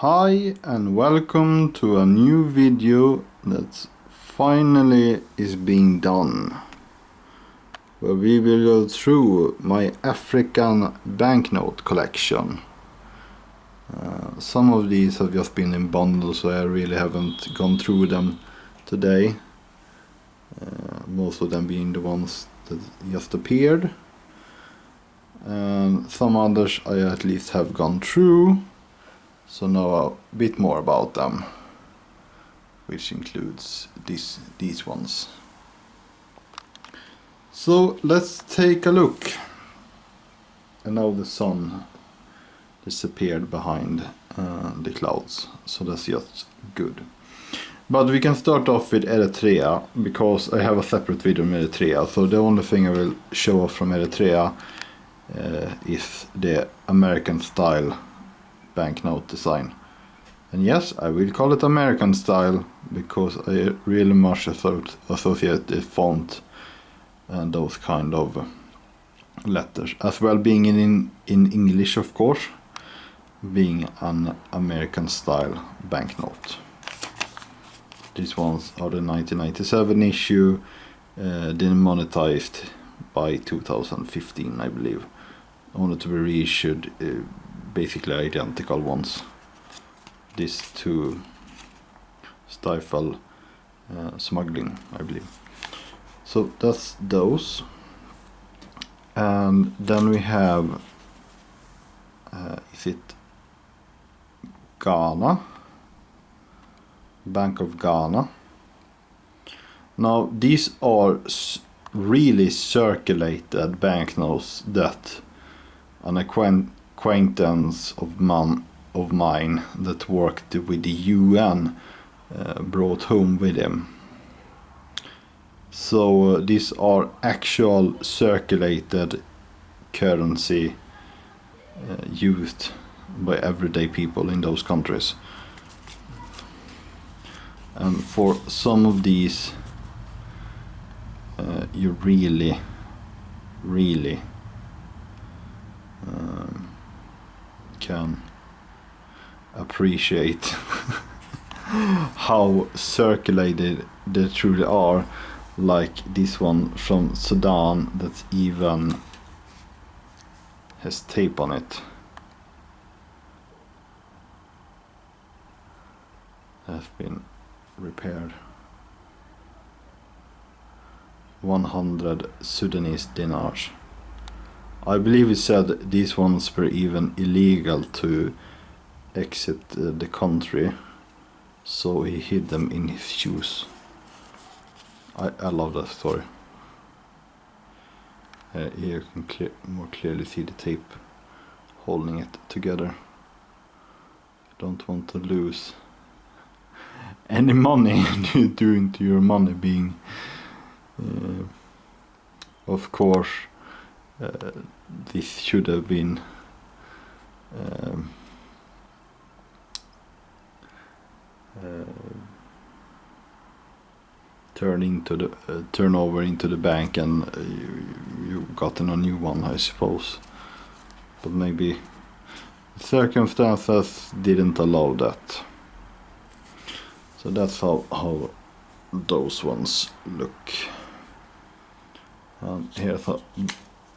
Hi and welcome to a new video that finally is being done, where we will go through my African banknote collection. Some of these have just been in bundles, so I really haven't gone through them today. Most of them being the ones that just appeared, and some others I at least have gone through. So now a bit more about them, which includes these ones. So let's take a look. And now the sun disappeared behind the clouds, so that's just good. But we can start off with Eritrea, because I have a separate video on Eritrea, so the only thing I will show off from Eritrea is the American style banknote design. And yes, I will call it American style because I really much associate the font and those kind of letters, as well being in English, of course, being an American style banknote. These ones are the 1997 issue, demonetized by 2015, I believe, only to be reissued, basically identical ones. This to stifle smuggling, I believe. So that's those. And then we have, is it Ghana? Bank of Ghana. Now these are really circulated banknotes that an acquaintance of mine that worked with the UN brought home with him. So these are actual circulated currency used by everyday people in those countries. And for some of these you really can appreciate how circulated they truly are, like this one from Sudan that even has tape on it. Has been repaired. 100 Sudanese dinars. I believe he said these ones were even illegal to exit the country, so he hid them in his shoes. I love that story. Here you can more clearly see the tape holding it together. Don't want to lose any money due to your money being, of course, this should have been turn over into the bank, and you gotten a new one, I suppose. But maybe circumstances didn't allow that. So that's how those ones look. And here's a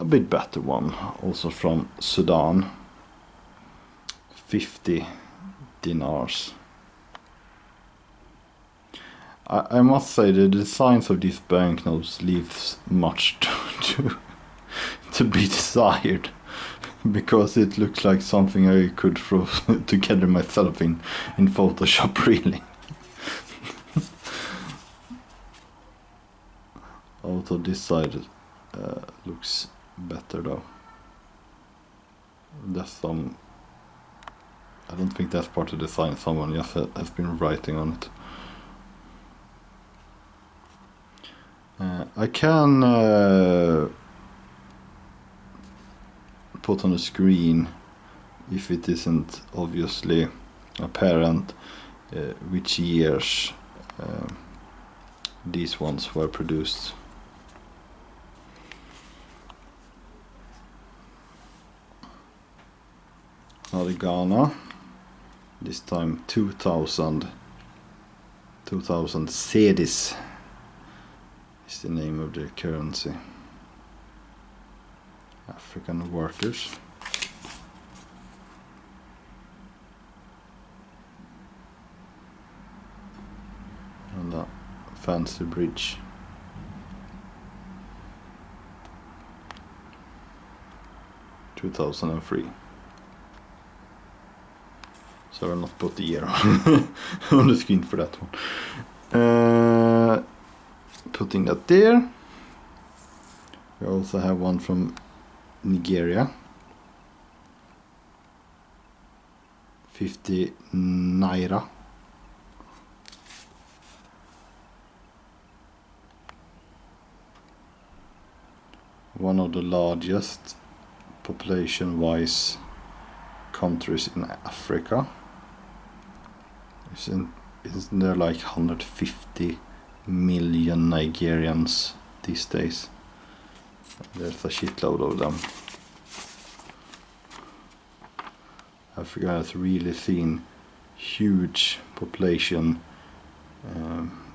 bit better one, also from Sudan. 50 dinars. I must say the designs of these banknotes leaves much to be desired, because it looks like something I could throw together myself in Photoshop, really. Also this side looks better though. That's some, I don't think that's part of the design, someone just has been writing on it. I can put on the screen, if it isn't obviously apparent, which years these ones were produced. Now the Ghana. This time 2000 cedis is the name of the currency. African workers. And a fancy bridge. (2003). So I'll not put the year on the screen for that one. Putting that there. We also have one from Nigeria. 50 naira. One of the largest population-wise countries in Africa. Isn't there like 150 million Nigerians these days? There's a shitload of them. Africa has really seen huge population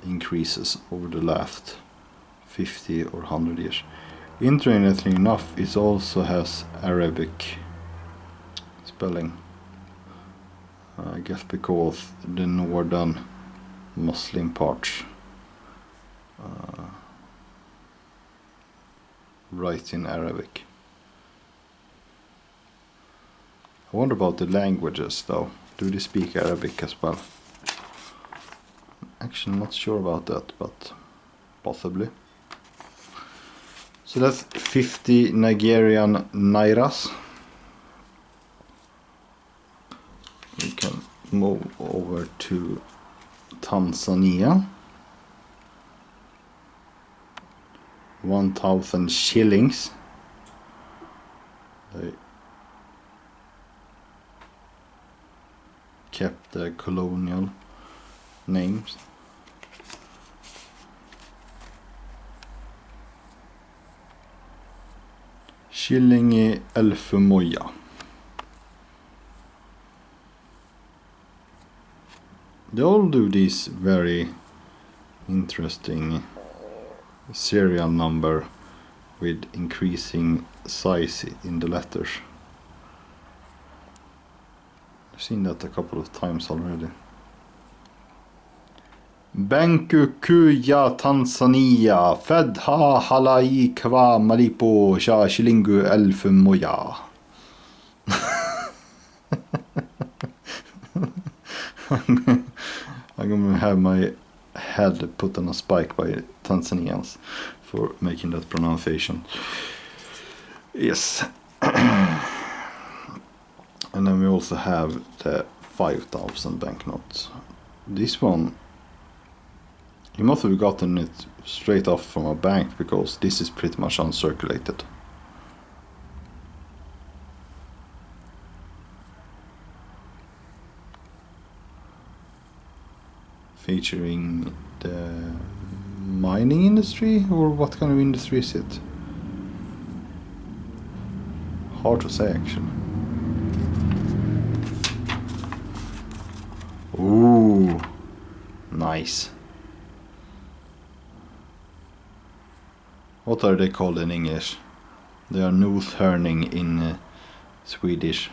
increases over the last 50 or 100 years. Interestingly enough, it also has Arabic spelling. I guess because the northern Muslim parts write in Arabic. I wonder about the languages though. Do they speak Arabic as well? Actually not sure about that, but possibly. So that's 50 Nigerian nairas. We can move over to Tanzania. 1,000 shillings. They kept the colonial names. Shilling i 1000 moja. They all do this very interesting serial number with increasing size in the letters. I've seen that a couple of times already. Bankukuya Tanzania Fedha halai kwa malipo sha shilingu 1000 moja. I'm gonna have my head put on a spike by Tanzanians for making that pronunciation. Yes. And then we also have the 5,000 banknotes. This one, you must have gotten it straight off from a bank because this is pretty much uncirculated. Featuring the mining industry, or what kind of industry is it? Hard to say actually. Ooh, nice. What are they called in English? They are noshörning in Swedish.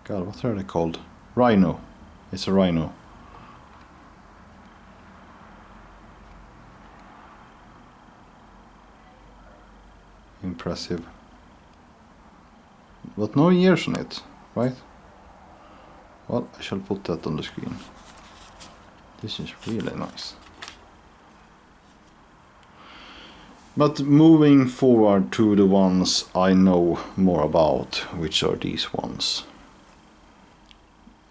God, what are they called? Rhino. It's a rhino. Impressive. But no years on it, right? Well, I shall put that on the screen. This is really nice. But moving forward to the ones I know more about, which are these ones.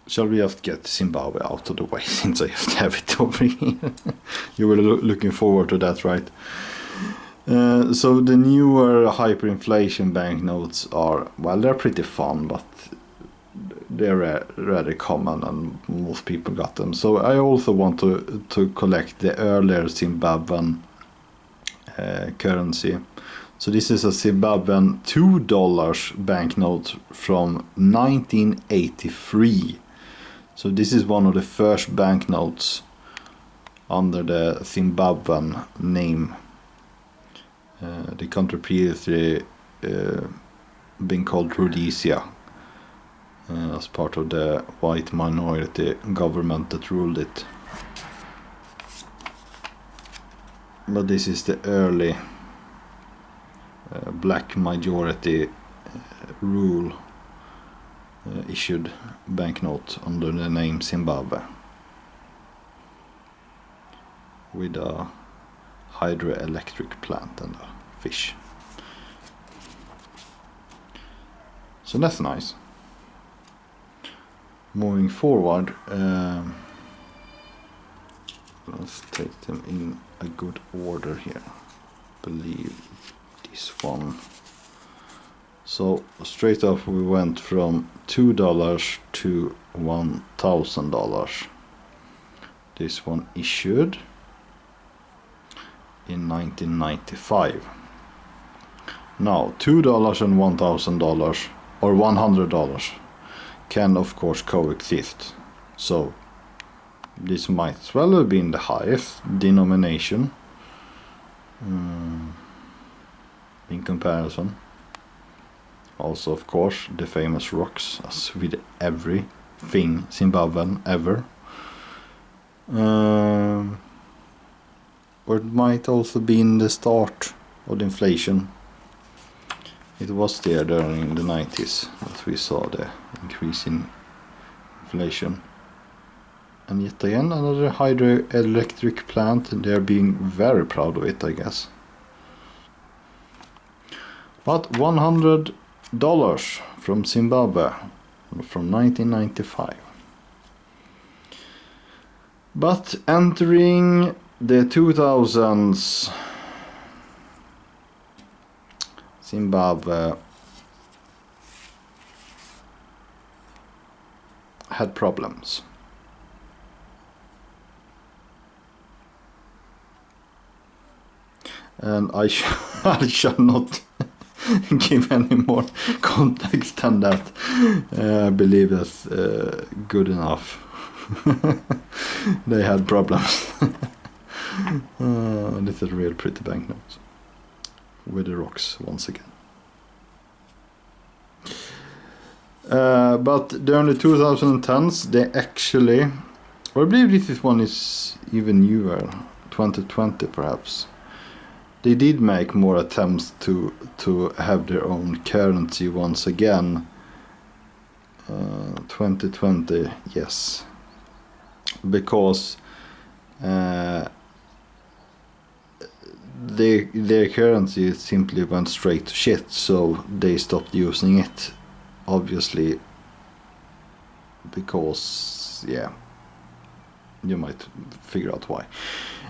Shall we just get Zimbabwe out of the way since I just have it over here? You were looking forward to that, right? So the newer hyperinflation banknotes are, well, they're pretty fun, but they're rather common and most people got them. So I also want to collect the earlier Zimbabwean currency. So this is a Zimbabwean $2 banknote from 1983. So this is one of the first banknotes under the Zimbabwean name. The country previously been called Rhodesia as part of the white minority government that ruled it. But this is the early black majority rule issued banknote under the name Zimbabwe, with a hydroelectric plant and a fish. So that's nice. Moving forward, let's take them in a good order here. Believe this one. So straight off we went from $2 to $1,000. This one issued in 1995. Now $2 and $1,000 or $100 can of course coexist. So this might as well have been the highest denomination in comparison. Also of course the famous rocks, as with everything Zimbabwean ever. Or it might also be in the start of the inflation. It was there during the 90s that we saw the increase in inflation. And yet again another hydroelectric plant, and they're being very proud of it, I guess. But $100 from Zimbabwe from 1995. But entering the 2000s, Zimbabwe had problems. And I shall not give any more context than that. I believe that's good enough. They had problems. This is a real pretty banknote with the rocks once again. But during the 2010s, they actually, or I believe this one is even newer, 2020 perhaps. They did make more attempts to have their own currency once again. 2020, yes, because their currency simply went straight to shit, so they stopped using it, obviously, because, yeah, you might figure out why.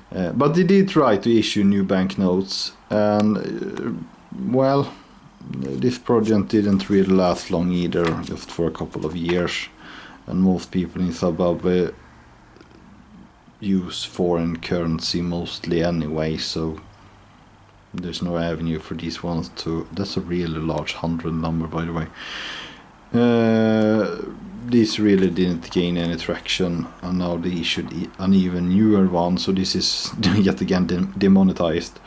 But they did try to issue new banknotes, and well, this project didn't really last long either, just for a couple of years, and most people in Zimbabwe use foreign currency mostly anyway, so there's no avenue for these ones to. That's a really large 100 number, by the way. This really didn't gain any traction, and now they issued an even newer one, so this is yet again demonetized.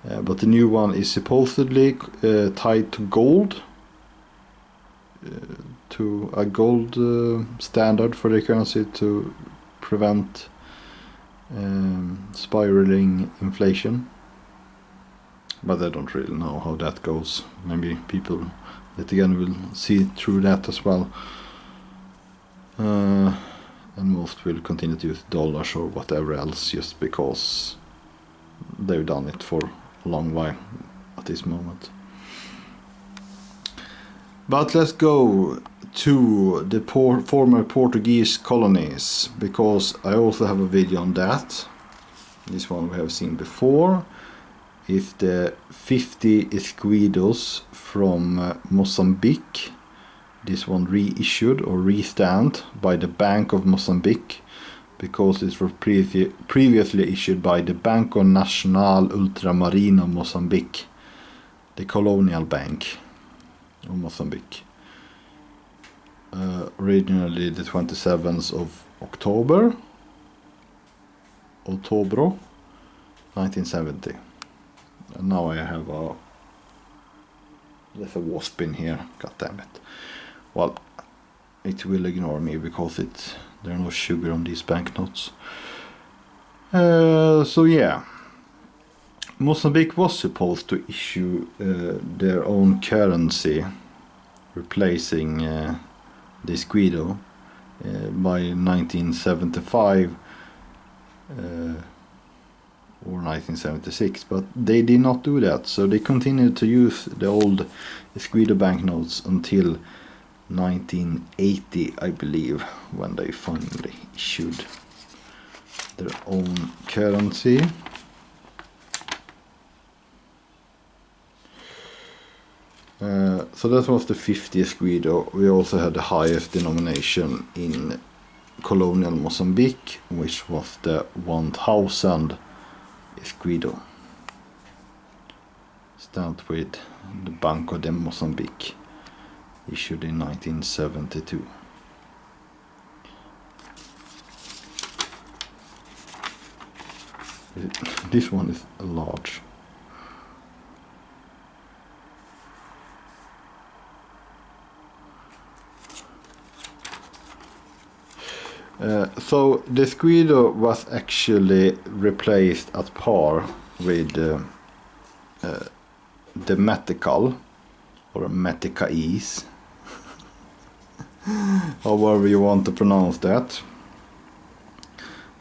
But the new one is supposedly tied to gold, to a gold standard for the currency to prevent spiraling inflation. But I don't really know how that goes. Maybe people yet again will see through that as well. And most will continue to use dollars or whatever else just because they've done it for a long while at this moment. But let's go to the former Portuguese colonies, because I also have a video on that. This one we have seen before. Is the 50 escudos from Mozambique. This one reissued or restand by the Bank of Mozambique, because it was previously issued by the Banco Nacional Ultramarino Mozambique. the colonial bank of Mozambique. Originally the 27th of October 1970. And now I have there's a wasp in here, god damn it. Well, it will ignore me because there are no sugar on these banknotes. So yeah, Mozambique was supposed to issue their own currency, replacing the escudo by 1975 or 1976, but they did not do that, so they continued to use the old escudo banknotes until 1980, I believe, when they finally issued their own currency. So that was the 50 escudo. We also had the highest denomination in colonial Mozambique, which was the 1000 escudo, stamped with the Banco de Mozambique, issued in 1972. This one is large. So the escudo was actually replaced at par with the metical, or meticais, however you want to pronounce that.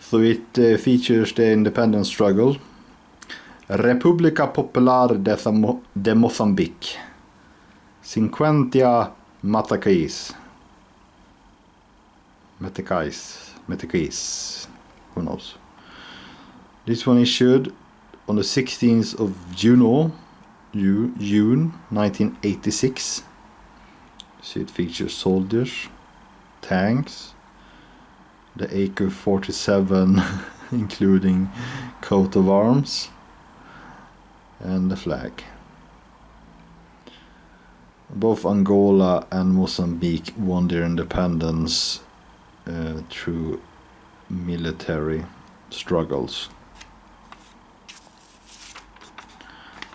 So it features the independence struggle, República Popular de Mozambique, 50 meticais, who knows. This one issued on the 16th of June 1986. See, it features soldiers, tanks, the AK-47 including coat of arms, and the flag. Both Angola and Mozambique won their independence through military struggles,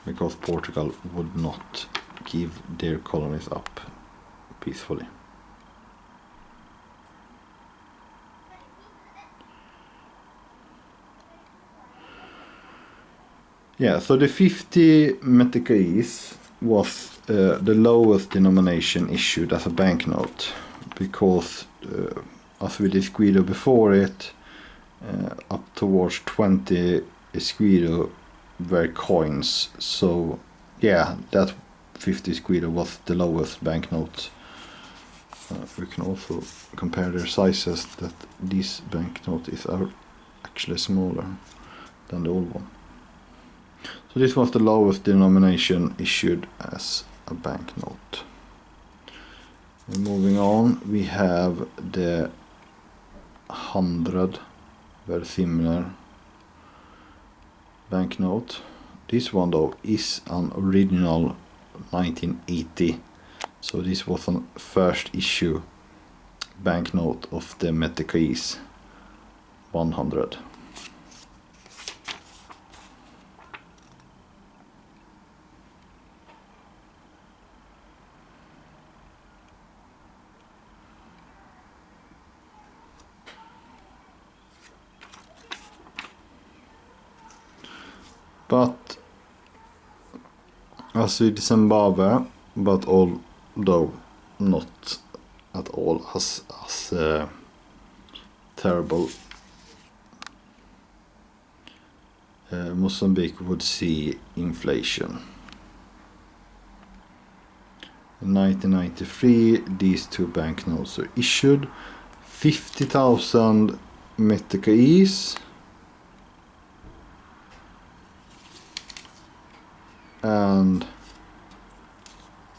because Portugal would not give their colonies up peacefully. Yeah, so the 50 meticais was the lowest denomination issued as a banknote, because as with the escudo before it, up towards 20 escudo were coins. So yeah, that 50 escudo was the lowest banknote. We can also compare their sizes, that these banknotes are actually smaller than the old one. So this was the lowest denomination issued as a banknote. And moving on, we have the 100, very similar banknote. This one though is an original 1980, so this was a first issue banknote of the meticais 100. But as with Zimbabwe, but although not at all as terrible, Mozambique would see inflation. In 1993, these two banknotes are issued, 50,000 meticais and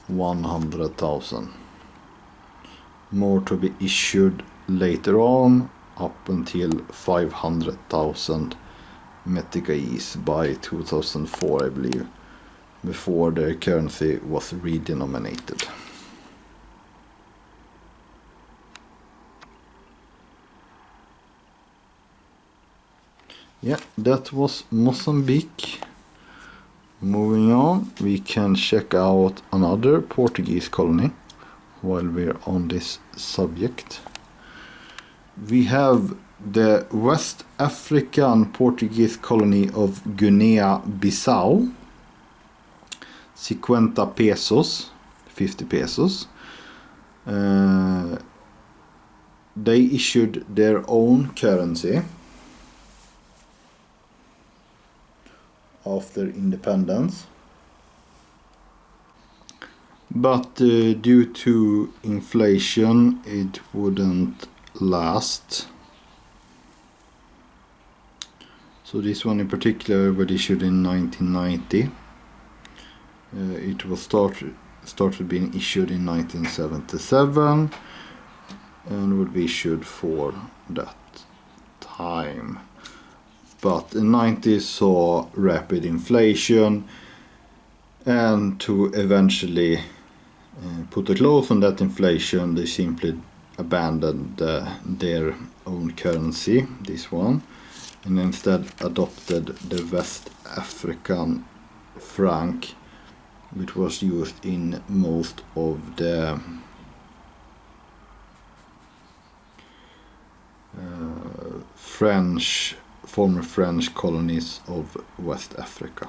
100,000. More to be issued later on, up until 500,000 meticais by 2004, I believe. before their currency was redenominated. Yeah, that was Mozambique. Moving on, we can check out another Portuguese colony while we're on this subject. We have the West African Portuguese colony of Guinea-Bissau. 50 pesos, 50 pesos. They issued their own currency after independence, but due to inflation it wouldn't last. So this one in particular was issued in 1990. It was started being issued in 1977 and would be issued for that time. But the 90s saw rapid inflation, and to eventually put a close on that inflation, they simply abandoned their own currency, this one, and instead adopted the West African franc, which was used in most of the former French colonies of West Africa.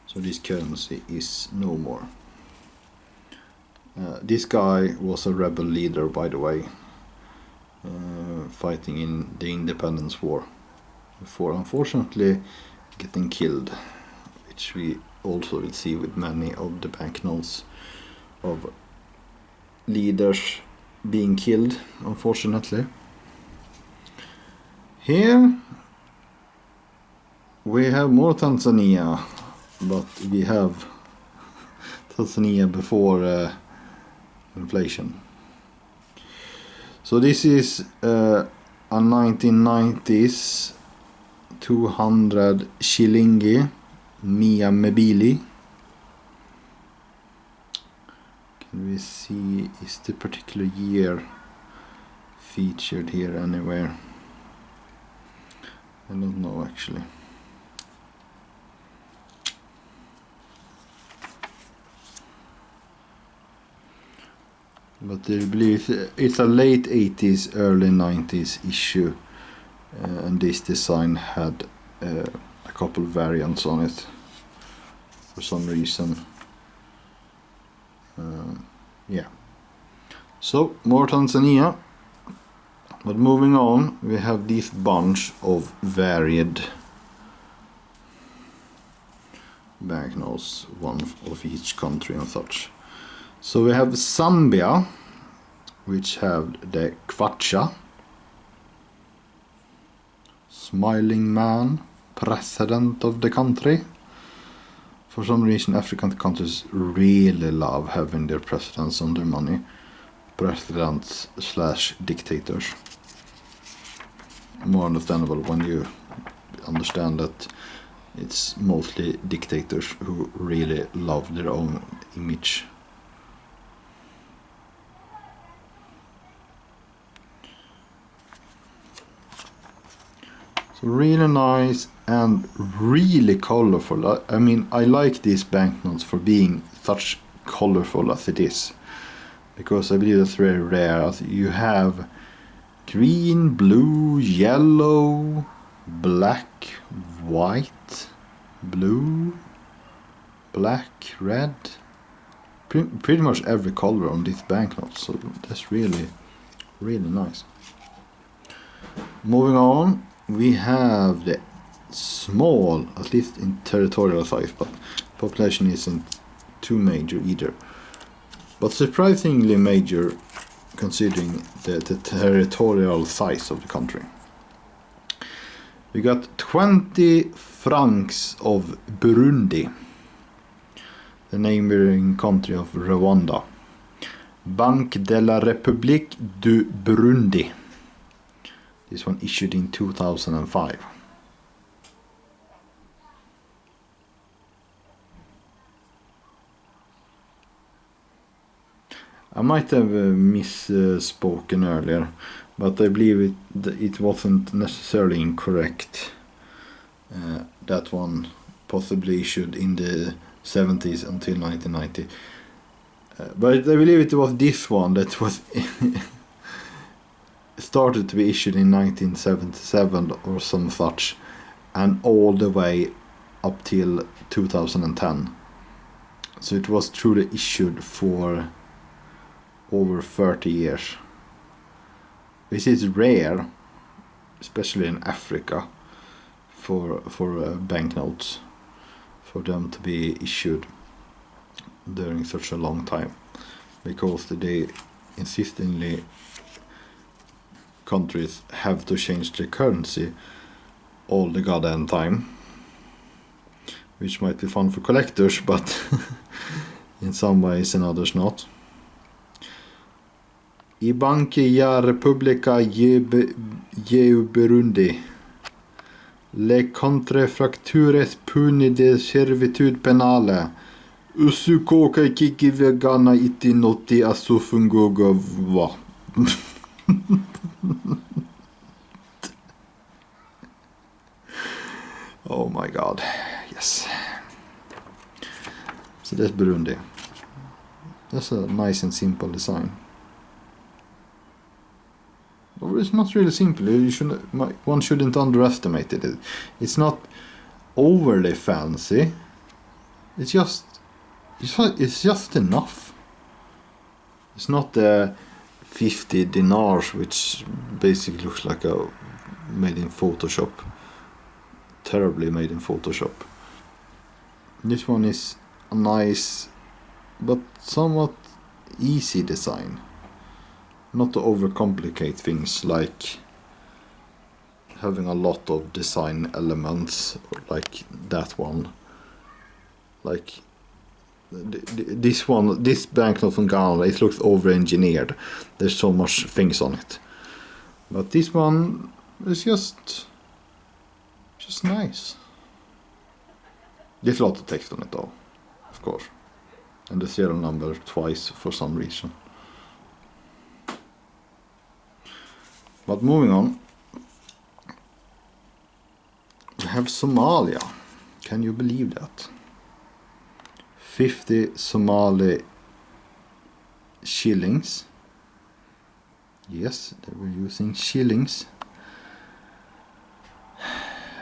So this currency is no more. This guy was a rebel leader, by the way, fighting in the independence war, before unfortunately getting killed, which we also will see with many of the banknotes of leaders being killed, unfortunately. Here we have more Tanzania, but we have Tanzania before inflation. So this is a 1990s 200 shilingi Mia Mebili. Can we see, is the particular year featured here anywhere? I don't know actually. But I believe it's a late 80s, early 90s issue, and this design had a couple variants on it for some reason. Yeah. So more Tanzania. But moving on, we have this bunch of varied banknotes, one of each country and such. So we have Zambia, which have the kwacha, smiling man, president of the country. For some reason African countries really love having their presidents on their money. Presidents / dictators. More understandable when you understand that it's mostly dictators who really love their own image. So really nice and really colorful. I mean, I like these banknotes for being such colorful as it is, because I believe that's very rare. You have green, blue, yellow, black, white, blue, black, red. Pretty much every color on these banknotes. So that's really, really nice. Moving on, we have the small, at least in territorial size, but population isn't too major either. But surprisingly major considering the territorial size of the country. We got 20 francs of Burundi, the neighboring country of Rwanda. Banque de la République du Burundi. This one issued in 2005. I might have misspoken earlier, but I believe it wasn't necessarily incorrect. That one possibly issued in the 70s until 1990. But I believe it was this one that was started to be issued in 1977 or some such, and all the way up till 2010. So it was truly issued for over 30 years. This is rare, especially in Africa, for banknotes, for them to be issued during such a long time, because they insistently countries have to change their currency all the goddamn time, which might be fun for collectors, but in some ways and others not. I Banki ja Repubblica Jeu Burundi le contrefractures puni de servitud penale usukoka kiki vegana iti noti asufungoga va. Oh my god, yes. So that's Burundi. That's a nice and simple design. Or it's not really simple. One shouldn't underestimate it. It's not overly fancy. It's just enough. It's not the 50 dinars, which basically looks like a made in Photoshop. Terribly made in Photoshop. This one is a nice but somewhat easy design. Not to overcomplicate things, like having a lot of design elements like that one. Like this one, this banknote from Ghana, it looks over-engineered. There's so much things on it. But this one is just nice. There's a lot of text on it though, of course. And the serial number twice for some reason. But moving on, we have Somalia. Can you believe that? 50 Somali shillings. Yes, they were using shillings.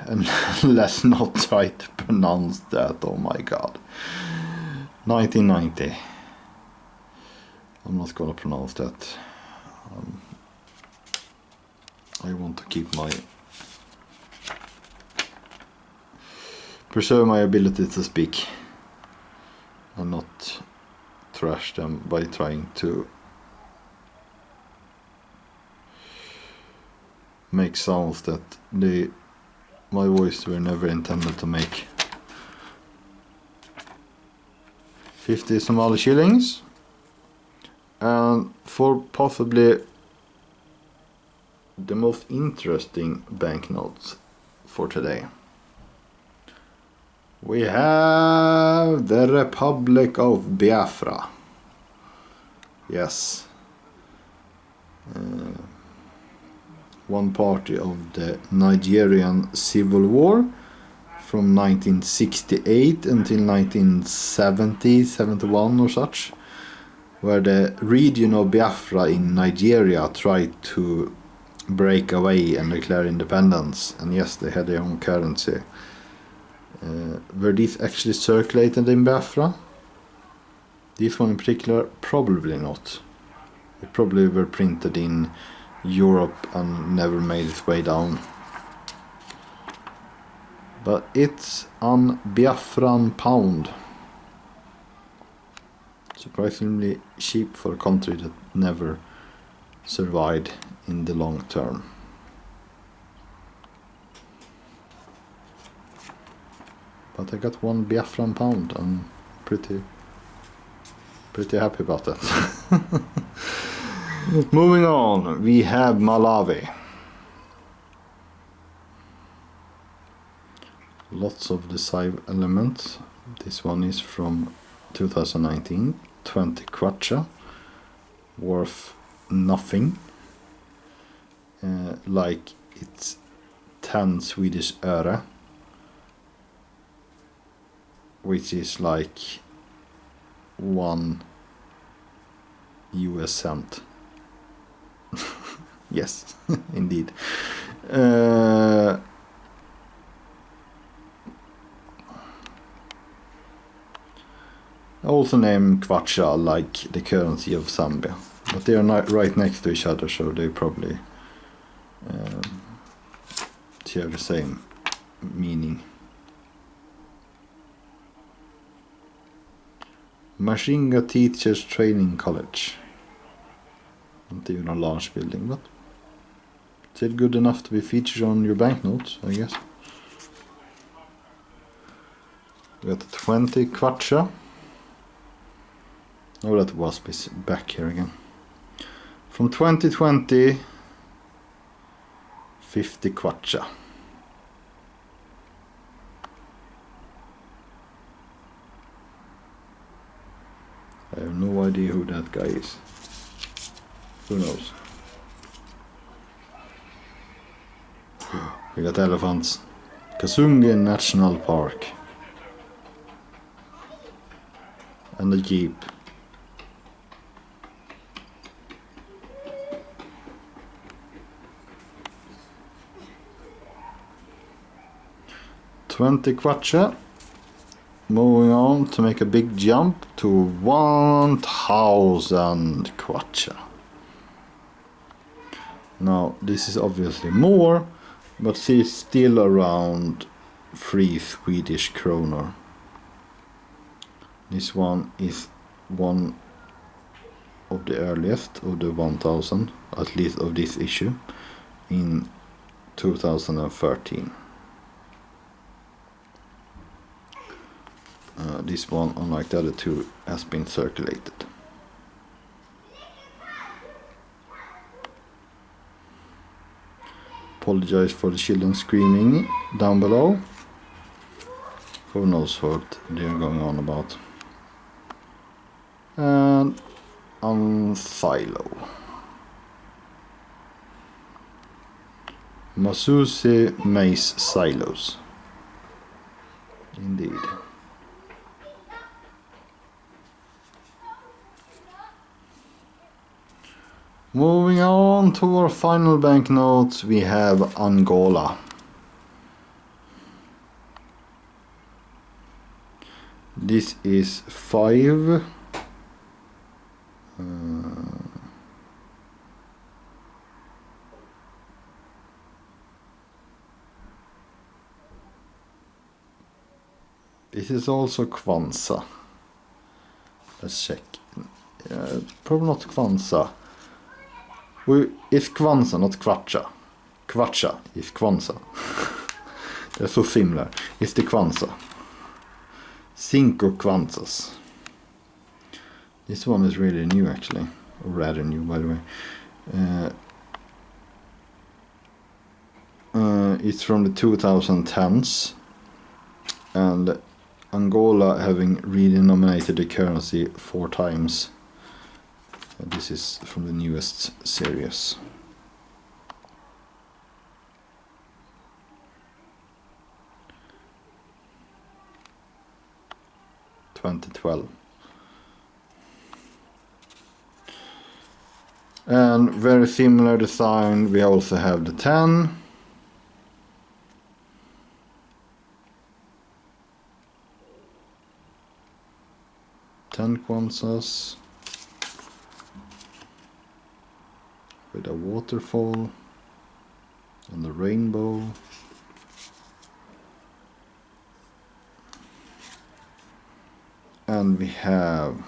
And let's not try to pronounce that, oh my god. 1990. I'm not gonna pronounce that. I want to keep preserve my ability to speak and not trash them by trying to make sounds that my voice were never intended to make. 50 Somali shillings, and for possibly the most interesting banknotes for today, we have the Republic of Biafra. Yes. One party of the Nigerian Civil War from 1968 until 1970, 71 or such, where the region of Biafra in Nigeria tried to break away and declare independence. And yes, they had their own currency. Were these actually circulated in Biafra? This one in particular, probably not. They probably were printed in Europe and never made its way down. But it's an Biafran pound. Surprisingly cheap for a country that never survived in the long term. But I got one Biafran pound. I'm pretty happy about that. Moving on, we have Malawi. Lots of decisive elements. This one is from 2019, 20 kwacha, worth nothing. Like it's 10 Swedish öre, which is like 1 US cent. Yes, indeed. Also named kwacha, like the currency of Zambia, but they are not right next to each other, so they probably share the same meaning. Mashinga Teachers Training College. Not even a large building, but still good enough to be featured on your banknotes, I guess. We got 20 kwacha. Oh, that wasp is back here again. From 2020, 50 kwacha. I have no idea who that guy is. Who knows? We got elephants. Kasungi National Park. And a jeep. $20 kwacha. Moving on to make a big jump to 1,000 kwacha. Now this is obviously more, but it's still around 3 Swedish kronor. This one is one of the earliest of the 1,000, at least of this issue, in 2013. This one, unlike the other two, has been circulated. Apologize for the children screaming down below. Who knows what they're going on about. And on silo. Masusi maize silos. Indeed. Moving on to our final banknotes, we have Angola. This is 5. This is also kwanza. Let's check. Probably not kwanza. It's kwanza, not kwacha. Kwacha is kwanza. They're so similar. It's the kwanza. 5 kwanzas. This one is really new, actually. Or rather new, by the way. It's from the 2010s. And Angola having redenominated the currency 4 times. This is from the newest series. (2012). And very similar design, we also have the 10. Kwanzas. With a waterfall and the rainbow. And we have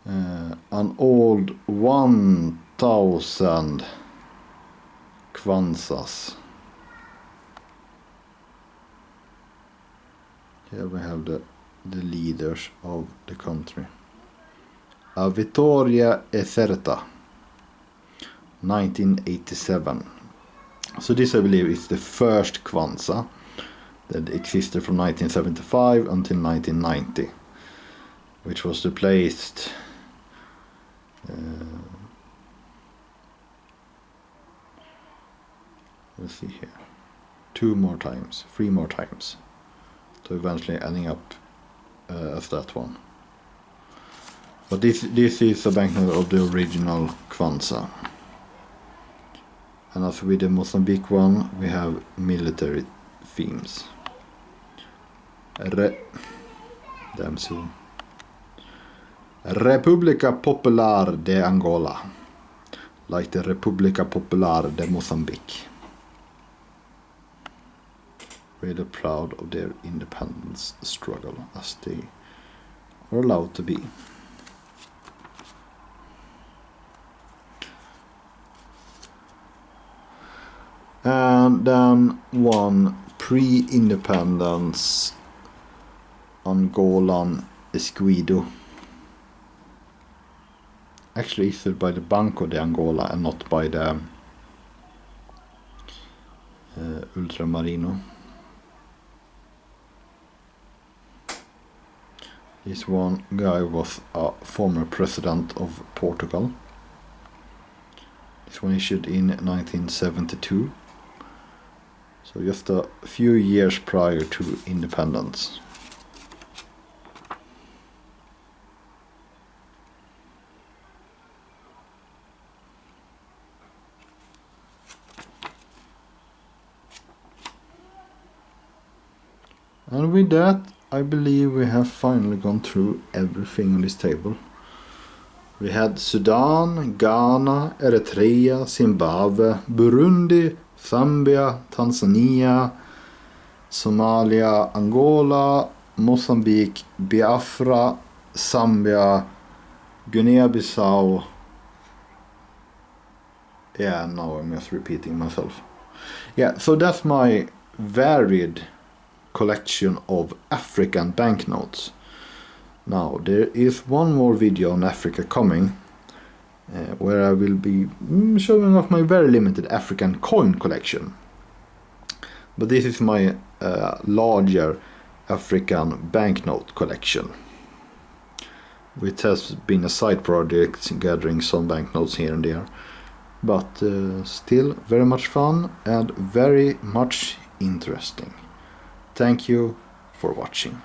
an old 1,000 kwanzas. Here we have the leaders of the country. A Vitória Ecerta, 1987. So this, I believe, is the first kwanza that existed from 1975 until 1990, which was replaced let's see here, 2 more times, 3 more times, to eventually ending up as that one. But this is a banknote of the original Kwanza. And as with the Mozambique one, we have military themes. Damn soon. República Popular de Angola, like the República Popular de Mozambique. Really proud of their independence struggle, as they are allowed to be. And then one pre-independence Angolan escudo. Actually issued by the Banco de Angola and not by the Ultramarino. This one guy was a former president of Portugal. This one issued in 1972. So just a few years prior to independence. And with that, I believe we have finally gone through everything on this table. We had Sudan, Ghana, Eritrea, Zimbabwe, Burundi, Zambia, Tanzania, Somalia, Angola, Mozambique, Biafra, Zambia, Guinea-Bissau. Yeah, now I'm just repeating myself. Yeah, so that's my varied collection of African banknotes. Now there is one more video on Africa coming, where I will be showing off my very limited African coin collection. But this is my larger African banknote collection, which has been a side project gathering some banknotes here and there, but still very much fun and very much interesting. Thank you for watching.